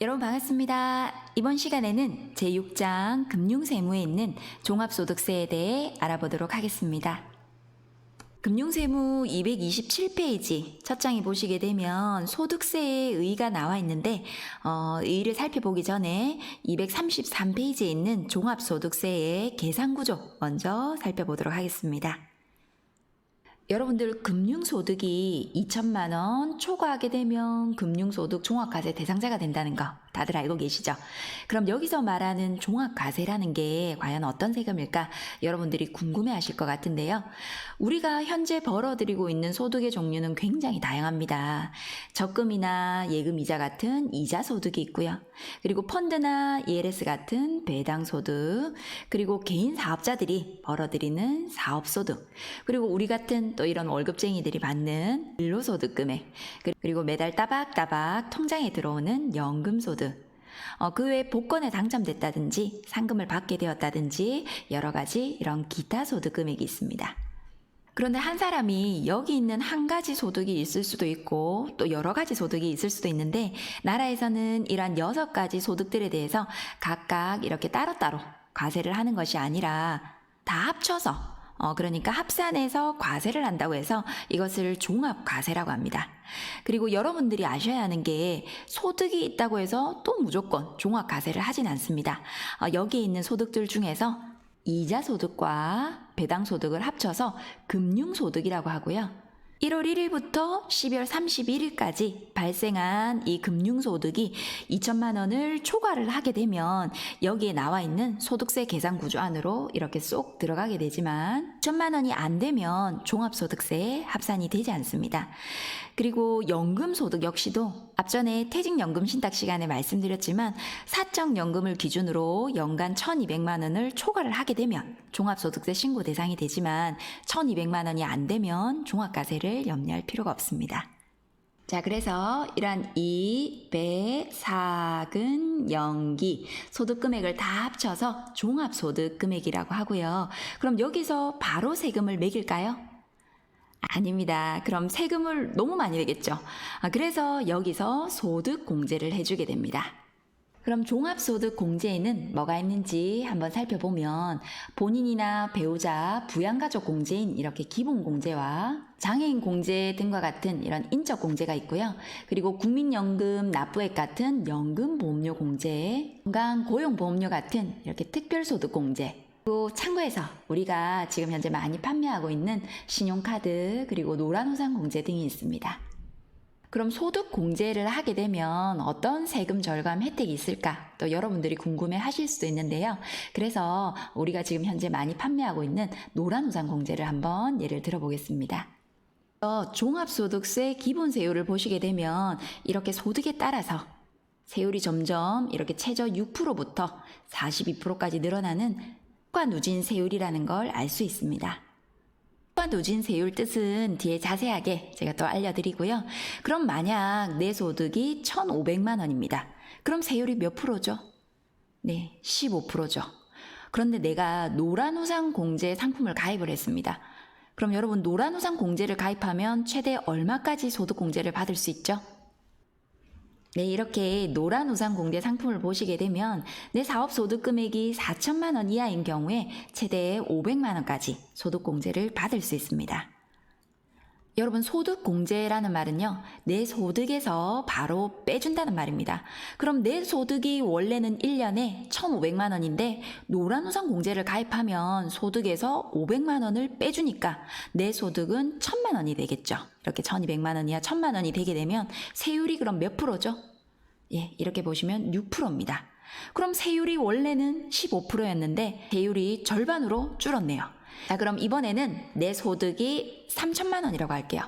여러분 반갑습니다. 이번 시간에는 제6장 금융세무에 있는 종합소득세에 대해 알아보도록 하겠습니다. 금융세무 227페이지 첫 장에 보시게 되면 소득세의 의의가 나와 있는데 의의를 살펴보기 전에 233페이지에 있는 종합소득세의 계산구조 먼저 살펴보도록 하겠습니다. 여러분들 금융소득이 2천만 원 초과하게 되면 금융소득 종합과세 대상자가 된다는 거 다들 알고 계시죠? 그럼 여기서 말하는 종합과세라는 게 과연 어떤 세금일까? 여러분들이 궁금해하실 것 같은데요. 우리가 현재 벌어들이고 있는 소득의 종류는 굉장히 다양합니다. 적금이나 예금이자 같은 이자 소득이 있고요. 그리고 펀드나 ELS 같은 배당소득, 그리고 개인 사업자들이 벌어들이는 사업소득, 그리고 우리 같은 또 이런 월급쟁이들이 받는 근로소득 금액, 그리고 매달 따박따박 통장에 들어오는 연금소득, 그 외에 복권에 당첨됐다든지 상금을 받게 되었다든지 여러 가지 이런 기타 소득 금액이 있습니다. 그런데 한 사람이 여기 있는 한 가지 소득이 있을 수도 있고 또 여러 가지 소득이 있을 수도 있는데 나라에서는 이러한 6가지 소득들에 대해서 각각 이렇게 따로따로 과세를 하는 것이 아니라 다 합쳐서 그러니까 합산해서 과세를 한다고 해서 이것을 종합과세라고 합니다. 그리고 여러분들이 아셔야 하는 게 소득이 있다고 해서 또 무조건 종합과세를 하진 않습니다. 여기에 있는 소득들 중에서 이자소득과 배당소득을 합쳐서 금융소득이라고 하고요. 1월 1일부터 12월 31일까지 발생한 이 금융소득이 2천만 원을 초과를 하게 되면 여기에 나와 있는 소득세 계산 구조 안으로 이렇게 쏙 들어가게 되지만 2천만 원이 안 되면 종합소득세에 합산이 되지 않습니다. 그리고 연금소득 역시도 앞전에 퇴직연금 신탁 시간에 말씀드렸지만 사적연금을 기준으로 연간 1,200만 원을 초과를 하게 되면 종합소득세 신고 대상이 되지만 1,200만 원이 안 되면 종합과세를 염려할 필요가 없습니다. 자, 그래서 이러한 이, 배, 사근, 연기, 소득금액을 다 합쳐서 종합소득금액이라고 하고요. 그럼 여기서 바로 세금을 매길까요? 아닙니다. 그럼 세금을 너무 많이 내겠죠. 그래서 여기서 소득공제를 해주게 됩니다. 그럼 종합소득공제에는 뭐가 있는지 한번 살펴보면 본인이나 배우자, 부양가족 공제인 이렇게 기본공제와 장애인 공제 등과 같은 이런 인적공제가 있고요. 그리고 국민연금 납부액 같은 연금보험료 공제, 건강고용보험료 같은 이렇게 특별소득공제, 그리고 참고해서 우리가 지금 현재 많이 판매하고 있는 신용카드 그리고 노란우산 공제 등이 있습니다. 그럼 소득 공제를 하게 되면 어떤 세금 절감 혜택이 있을까? 또 여러분들이 궁금해 하실 수도 있는데요. 그래서 우리가 지금 현재 많이 판매하고 있는 노란우산 공제를 한번 예를 들어보겠습니다. 종합소득세 기본세율을 보시게 되면 이렇게 소득에 따라서 세율이 점점 이렇게 최저 6%부터 42%까지 늘어나는 효과누진 세율이라는 걸 알 수 있습니다. 효과누진 세율 뜻은 뒤에 자세하게 제가 또 알려드리고요. 그럼 만약 내 소득이 1,500만 원입니다. 그럼 세율이 몇 프로죠? 네, 15%죠. 그런데 내가 노란우산 공제 상품을 가입을 했습니다. 그럼 여러분 노란우산 공제를 가입하면 최대 얼마까지 소득 공제를 받을 수 있죠? 네, 이렇게 노란우산 공제 상품을 보시게 되면 내 사업 소득 금액이 4천만 원 이하인 경우에 최대 500만 원까지 소득 공제를 받을 수 있습니다. 여러분 소득 공제라는 말은요, 내 소득에서 바로 빼준다는 말입니다. 그럼 내 소득이 원래는 1년에 1,500만 원인데 노란우산 공제를 가입하면 소득에서 500만 원을 빼주니까 내 소득은 1,000만 원이 되겠죠. 이렇게 1,200만 원이야 1,000만 원이 되게 되면 세율이 그럼 몇 프로죠? 예, 이렇게 보시면 6%입니다. 그럼 세율이 원래는 15%였는데 세율이 절반으로 줄었네요. 자, 그럼 이번에는 내 소득이 3천만 원이라고 할게요.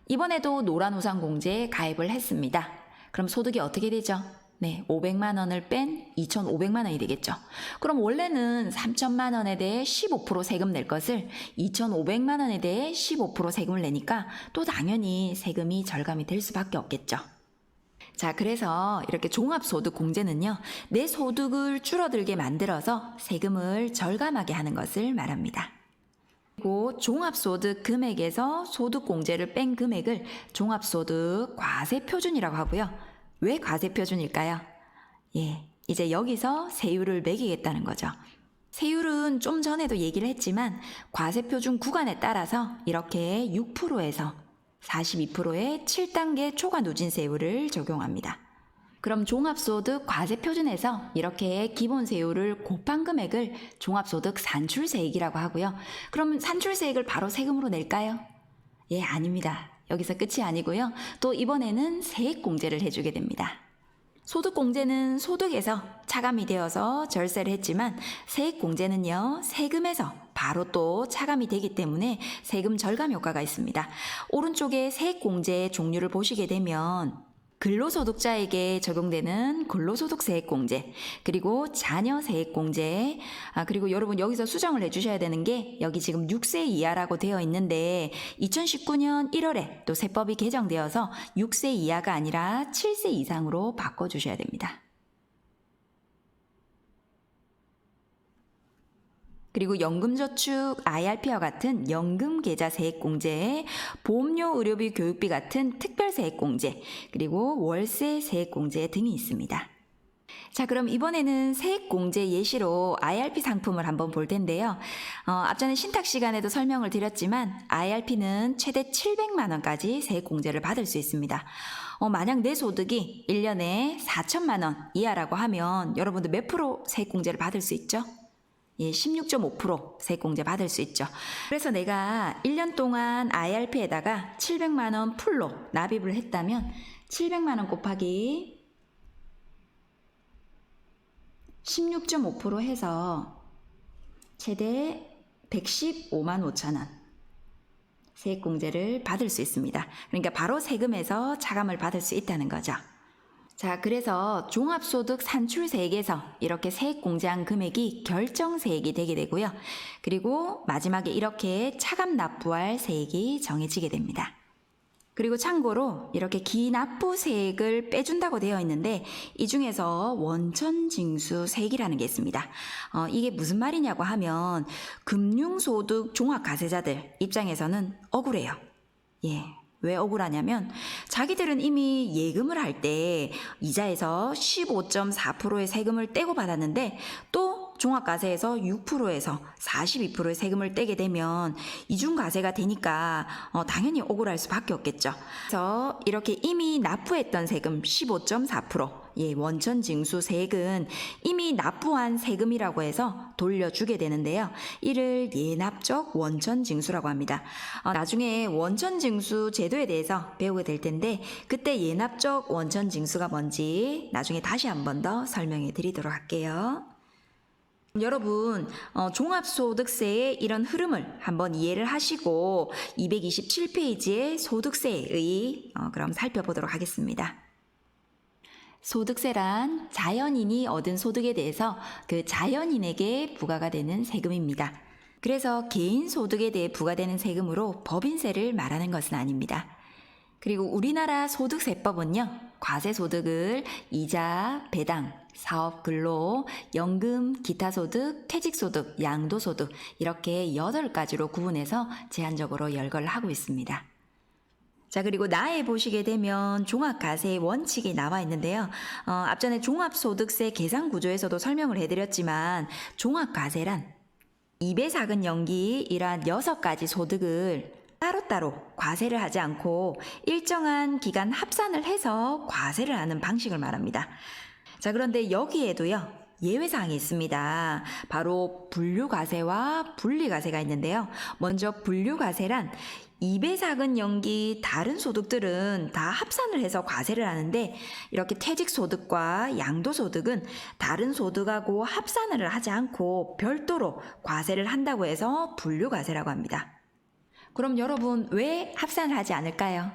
이번에도 노란우산 공제에 가입을 했습니다. 그럼 소득이 어떻게 되죠? 네, 500만 원을 뺀 2,500만 원이 되겠죠. 그럼 원래는 3천만 원에 대해 15% 세금 낼 것을 2,500만 원에 대해 15% 세금을 내니까 또 당연히 세금이 절감이 될 수밖에 없겠죠. 자, 그래서 이렇게 종합소득 공제는요, 내 소득을 줄어들게 만들어서 세금을 절감하게 하는 것을 말합니다. 그리고 종합소득 금액에서 소득공제를 뺀 금액을 종합소득 과세표준이라고 하고요. 왜 과세표준일까요? 이제 여기서 세율을 매기겠다는 거죠. 세율은 좀 전에도 얘기를 했지만 과세표준 구간에 따라서 이렇게 6%에서 42%의 7단계 초과 누진세율을 적용합니다. 그럼 종합소득 과세표준에서 이렇게 기본세율을 곱한 금액을 종합소득 산출세액이라고 하고요. 그럼 산출세액을 바로 세금으로 낼까요? 아닙니다. 여기서 끝이 아니고요. 또 이번에는 세액공제를 해주게 됩니다. 소득공제는 소득에서 차감이 되어서 절세를 했지만 세액공제는요, 세금에서 바로 또 차감이 되기 때문에 세금 절감 효과가 있습니다. 오른쪽에 세액공제의 종류를 보시게 되면 근로소득자에게 적용되는 근로소득세액공제, 그리고 자녀세액공제, 그리고 여러분 여기서 수정을 해주셔야 되는 게 여기 지금 6세 이하라고 되어 있는데 2019년 1월에 또 세법이 개정되어서 6세 이하가 아니라 7세 이상으로 바꿔주셔야 됩니다. 그리고 연금저축, IRP와 같은 연금계좌세액공제, 보험료, 의료비, 교육비 같은 특별세액공제, 그리고 월세세액공제 등이 있습니다. 자, 그럼 이번에는 세액공제 예시로 IRP 상품을 한번 볼 텐데요. 앞전에 신탁 시간에도 설명을 드렸지만 IRP는 최대 700만 원까지 세액공제를 받을 수 있습니다. 만약 내 소득이 1년에 4천만 원 이하라고 하면 여러분들 몇 프로 세액공제를 받을 수 있죠? 16.5% 세액공제 받을 수 있죠. 그래서 내가 1년 동안 IRP에다가 700만 원 풀로 납입을 했다면 700만 원 곱하기 16.5% 해서 최대 115만 5천 원 세액공제를 받을 수 있습니다. 그러니까 바로 세금에서 차감을 받을 수 있다는 거죠. 자, 그래서 종합소득 산출세액에서 이렇게 세액공제한 금액이 결정세액이 되게 되고요. 그리고 마지막에 이렇게 차감 납부할 세액이 정해지게 됩니다. 그리고 참고로 이렇게 기납부세액을 빼준다고 되어 있는데 이 중에서 원천징수세액이라는 게 있습니다. 이게 무슨 말이냐고 하면 금융소득 종합과세자들 입장에서는 억울해요. 왜 억울하냐면 자기들은 이미 예금을 할 때 이자에서 15.4%의 세금을 떼고 받았는데 또 종합과세에서 6%에서 42%의 세금을 떼게 되면 이중과세가 되니까 당연히 억울할 수밖에 없겠죠. 그래서 이렇게 이미 납부했던 세금 15.4%, 원천징수세액은 이미 납부한 세금이라고 해서 돌려주게 되는데요. 이를 예납적 원천징수라고 합니다. 나중에 원천징수 제도에 대해서 배우게 될 텐데 그때 예납적 원천징수가 뭔지 나중에 다시 한 번 더 설명해 드리도록 할게요. 여러분, 종합소득세의 이런 흐름을 한번 이해를 하시고 227페이지의 소득세의 그럼 살펴보도록 하겠습니다. 소득세란 자연인이 얻은 소득에 대해서 그 자연인에게 부과가 되는 세금입니다. 그래서 개인 소득에 대해 부과되는 세금으로 법인세를 말하는 것은 아닙니다. 그리고 우리나라 소득세법은요, 과세소득을 이자, 배당, 사업, 근로, 연금, 기타소득, 퇴직소득, 양도소득 이렇게 8가지로 구분해서 제한적으로 열거를 하고 있습니다. 자, 그리고 나에 보시게 되면 종합과세의 원칙이 나와 있는데요. 앞전에 종합소득세 계산구조에서도 설명을 해드렸지만 종합과세란 입에 작은 연기 이러한 6가지 소득을 따로따로 과세를 하지 않고 일정한 기간 합산을 해서 과세를 하는 방식을 말합니다. 자, 그런데 여기에도요, 예외사항이 있습니다. 바로 분류과세와 분리과세가 있는데요. 먼저 분류과세란 입에 작은 연기 다른 소득들은 다 합산을 해서 과세를 하는데 이렇게 퇴직소득과 양도소득은 다른 소득하고 합산을 하지 않고 별도로 과세를 한다고 해서 분류과세라고 합니다. 그럼 여러분 왜 합산을 하지 않을까요?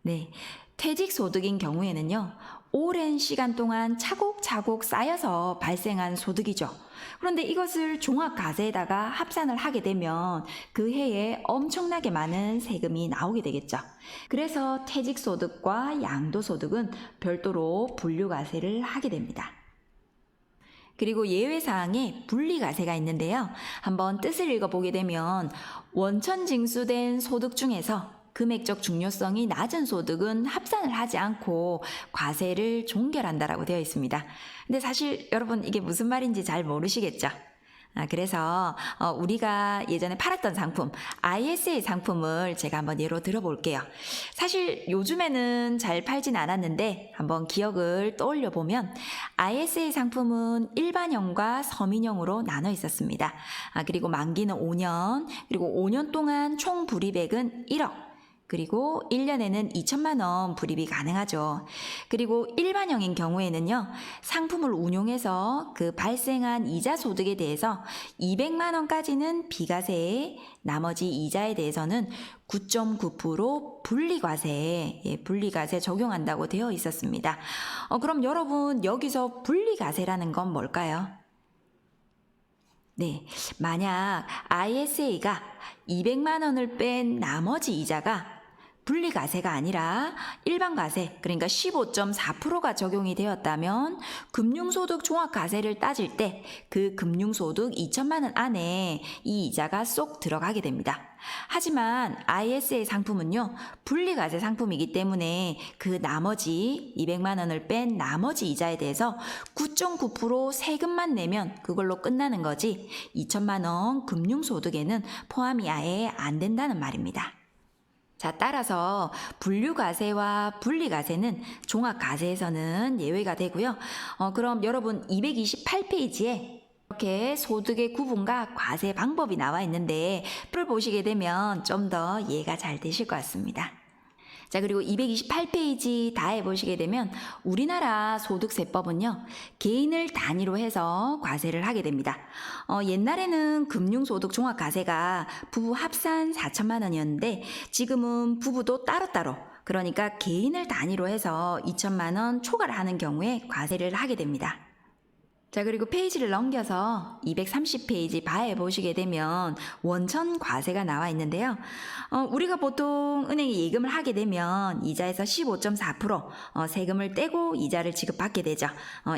네, 퇴직소득인 경우에는요, 오랜 시간 동안 차곡차곡 쌓여서 발생한 소득이죠. 그런데 이것을 종합과세에다가 합산을 하게 되면 그 해에 엄청나게 많은 세금이 나오게 되겠죠. 그래서 퇴직소득과 양도소득은 별도로 분류과세를 하게 됩니다. 그리고 예외사항에 분리과세가 있는데요. 한번 뜻을 읽어보게 되면 원천징수된 소득 중에서 금액적 중요성이 낮은 소득은 합산을 하지 않고 과세를 종결한다라고 되어 있습니다. 근데 사실 여러분 이게 무슨 말인지 잘 모르시겠죠? 그래서 우리가 예전에 팔았던 상품, ISA 상품을 제가 한번 예로 들어볼게요. 사실 요즘에는 잘 팔진 않았는데 한번 기억을 떠올려 보면 ISA 상품은 일반형과 서민형으로 나눠 있었습니다. 그리고 만기는 5년, 그리고 5년 동안 총 불이익은 1억. 그리고 1년에는 2천만 원 불입이 가능하죠. 그리고 일반형인 경우에는요, 상품을 운용해서 그 발생한 이자 소득에 대해서 200만 원까지는 비과세에, 나머지 이자에 대해서는 9.9% 분리과세 적용한다고 되어 있었습니다. 그럼 여러분 여기서 분리과세라는 건 뭘까요? 네, 만약 ISA가 200만 원을 뺀 나머지 이자가 분리과세가 아니라 일반과세, 그러니까 15.4%가 적용이 되었다면 금융소득 종합과세를 따질 때 그 금융소득 2천만 원 안에 이 이자가 쏙 들어가게 됩니다. 하지만 ISA 상품은요, 분리과세 상품이기 때문에 그 나머지 200만 원을 뺀 나머지 이자에 대해서 9.9% 세금만 내면 그걸로 끝나는 거지 2천만 원 금융소득에는 포함이 아예 안 된다는 말입니다. 자, 따라서 분류과세와 분리과세는 종합과세에서는 예외가 되고요. 그럼 여러분 228페이지에 이렇게 소득의 구분과 과세 방법이 나와 있는데 표를 보시게 되면 좀 더 이해가 잘 되실 것 같습니다. 자, 그리고 228페이지 다 해보시게 되면 우리나라 소득세법은요, 개인을 단위로 해서 과세를 하게 됩니다. 옛날에는 금융소득 종합과세가 부부 합산 4천만 원이었는데 지금은 부부도 따로따로, 그러니까 개인을 단위로 해서 2천만 원 초과를 하는 경우에 과세를 하게 됩니다. 자, 그리고 페이지를 넘겨서 230페이지 바에 보시게 되면 원천 과세가 나와 있는데요. 우리가 보통 은행에 예금을 하게 되면 이자에서 15.4% 세금을 떼고 이자를 지급받게 되죠.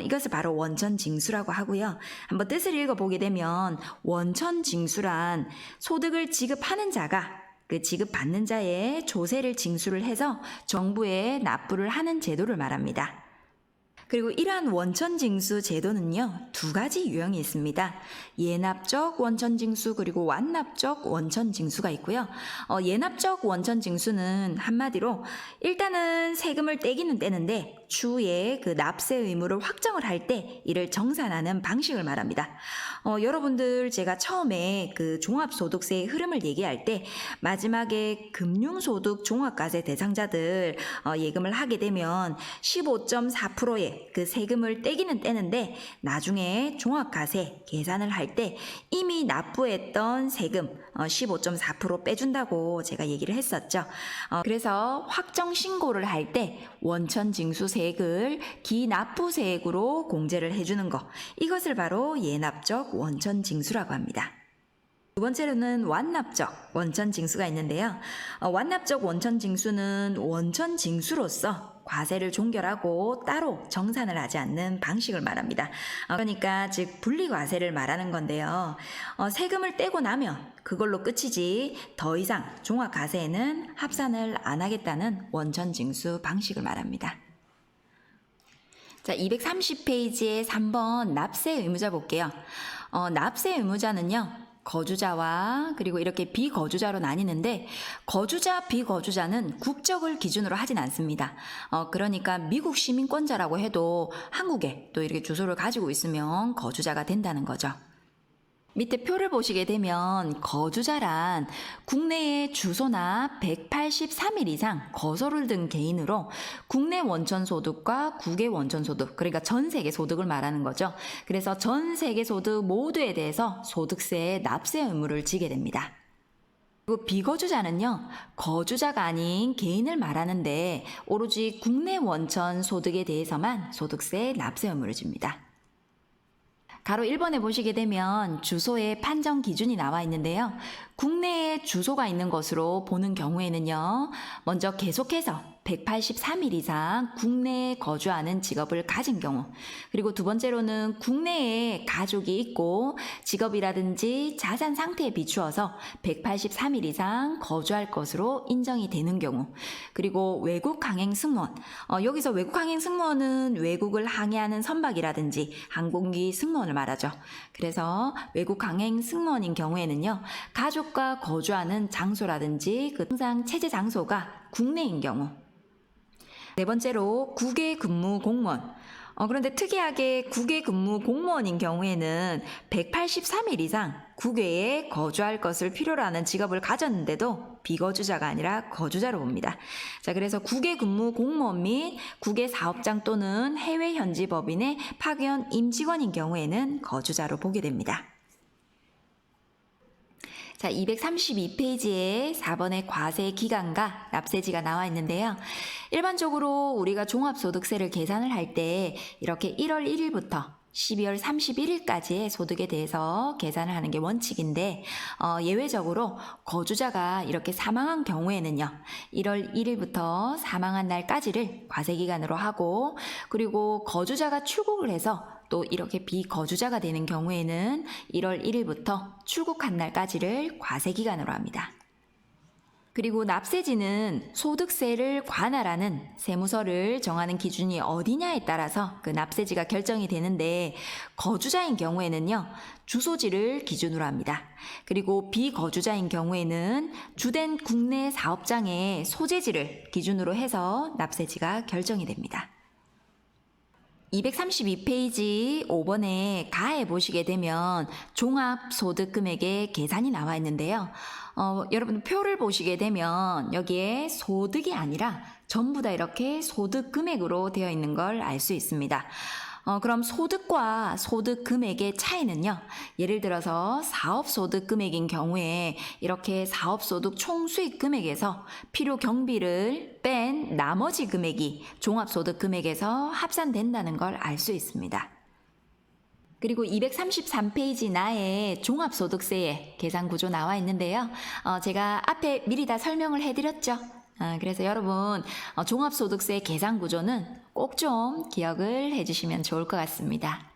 이것을 바로 원천 징수라고 하고요. 한번 뜻을 읽어보게 되면 원천 징수란 소득을 지급하는 자가 그 지급받는 자의 조세를 징수를 해서 정부에 납부를 하는 제도를 말합니다. 그리고 이러한 원천징수 제도는요, 두 가지 유형이 있습니다. 예납적 원천징수 그리고 완납적 원천징수가 있고요. 예납적 원천징수는 한마디로 일단은 세금을 떼기는 떼는데 추후에 그 납세 의무를 확정을 할 때 이를 정산하는 방식을 말합니다. 여러분들 제가 처음에 그 종합소득세의 흐름을 얘기할 때 마지막에 금융소득 종합과세 대상자들 예금을 하게 되면 15.4%의 그 세금을 떼기는 떼는데 나중에 종합과세 계산을 할 때 이미 납부했던 세금 15.4% 빼준다고 제가 얘기를 했었죠. 그래서 확정 신고를 할 때 원천징수세액을 기납부세액으로 공제를 해주는 거, 이것을 바로 예납적 원천징수라고 합니다. 두 번째로는 완납적 원천징수가 있는데요. 완납적 원천징수는 원천징수로서 과세를 종결하고 따로 정산을 하지 않는 방식을 말합니다. 그러니까 즉 분리과세를 말하는 건데요. 세금을 떼고 나면 그걸로 끝이지 더 이상 종합과세에는 합산을 안 하겠다는 원천징수 방식을 말합니다. 자, 230페이지에 3번 납세 의무자 볼게요. 납세 의무자는요, 거주자와 그리고 이렇게 비거주자로 나뉘는데 거주자, 비거주자는 국적을 기준으로 하진 않습니다. 그러니까 미국 시민권자라고 해도 한국에 또 이렇게 주소를 가지고 있으면 거주자가 된다는 거죠. 밑에 표를 보시게 되면 거주자란 국내에 주소나 183일 이상 거소를 둔 개인으로 국내 원천소득과 국외 원천소득, 그러니까 전 세계 소득을 말하는 거죠. 그래서 전 세계 소득 모두에 대해서 소득세의 납세 의무를 지게 됩니다. 그리고 비거주자는요, 거주자가 아닌 개인을 말하는데 오로지 국내 원천 소득에 대해서만 소득세 납세 의무를 줍니다. 가로 1번에 보시게 되면 주소의 판정 기준이 나와 있는데요. 국내에 주소가 있는 것으로 보는 경우에는요, 먼저 계속해서 183일 이상 국내에 거주하는 직업을 가진 경우, 그리고 두 번째로는 국내에 가족이 있고 직업이라든지 자산 상태에 비추어서 183일 이상 거주할 것으로 인정이 되는 경우, 그리고 외국 항행 승무원, 여기서 외국 항행 승무원은 외국을 항해하는 선박이라든지 항공기 승무원을 말하죠. 그래서 외국 항행 승무원인 경우에는요, 가족과 거주하는 장소라든지 그 통상 체제 장소가 국내인 경우. 네 번째로 국외 근무 공무원. 그런데 특이하게 국외 근무 공무원인 경우에는 183일 이상 국외에 거주할 것을 필요로 하는 직업을 가졌는데도 비거주자가 아니라 거주자로 봅니다. 자, 그래서 국외 근무 공무원 및 국외 사업장 또는 해외 현지 법인의 파견 임직원인 경우에는 거주자로 보게 됩니다. 자, 232페이지에 4번의 과세 기간과 납세지가 나와 있는데요. 일반적으로 우리가 종합소득세를 계산을 할 때 이렇게 1월 1일부터 12월 31일까지의 소득에 대해서 계산을 하는 게 원칙인데, 예외적으로 거주자가 이렇게 사망한 경우에는요, 1월 1일부터 사망한 날까지를 과세기간으로 하고, 그리고 거주자가 출국을 해서 또 이렇게 비거주자가 되는 경우에는 1월 1일부터 출국한 날까지를 과세기간으로 합니다. 그리고 납세지는 소득세를 관할하는 세무서를 정하는 기준이 어디냐에 따라서 그 납세지가 결정이 되는데, 거주자인 경우에는요, 주소지를 기준으로 합니다. 그리고 비거주자인 경우에는 주된 국내 사업장의 소재지를 기준으로 해서 납세지가 결정이 됩니다. 232페이지 5번에 가에 보시게 되면 종합소득금액의 계산이 나와 있는데요. 여러분 표를 보시게 되면 여기에 소득이 아니라 전부 다 이렇게 소득금액으로 되어 있는 걸 알 수 있습니다. 그럼 소득과 소득금액의 차이는요, 예를 들어서 사업소득금액인 경우에 이렇게 사업소득 총수익금액에서 필요경비를 뺀 나머지 금액이 종합소득금액에서 합산된다는 걸 알 수 있습니다. 그리고 233페이지 나의 종합소득세의 계산구조 나와 있는데요. 제가 앞에 미리 다 설명을 해드렸죠. 그래서 여러분, 종합소득세 계산구조는 꼭 좀 기억을 해주시면 좋을 것 같습니다.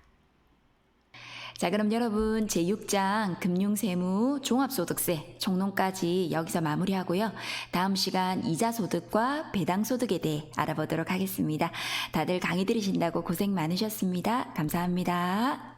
자, 그럼 여러분 제6장 금융세무 종합소득세 총론까지 여기서 마무리하고요. 다음 시간 이자소득과 배당소득에 대해 알아보도록 하겠습니다. 다들 강의 들으신다고 고생 많으셨습니다. 감사합니다.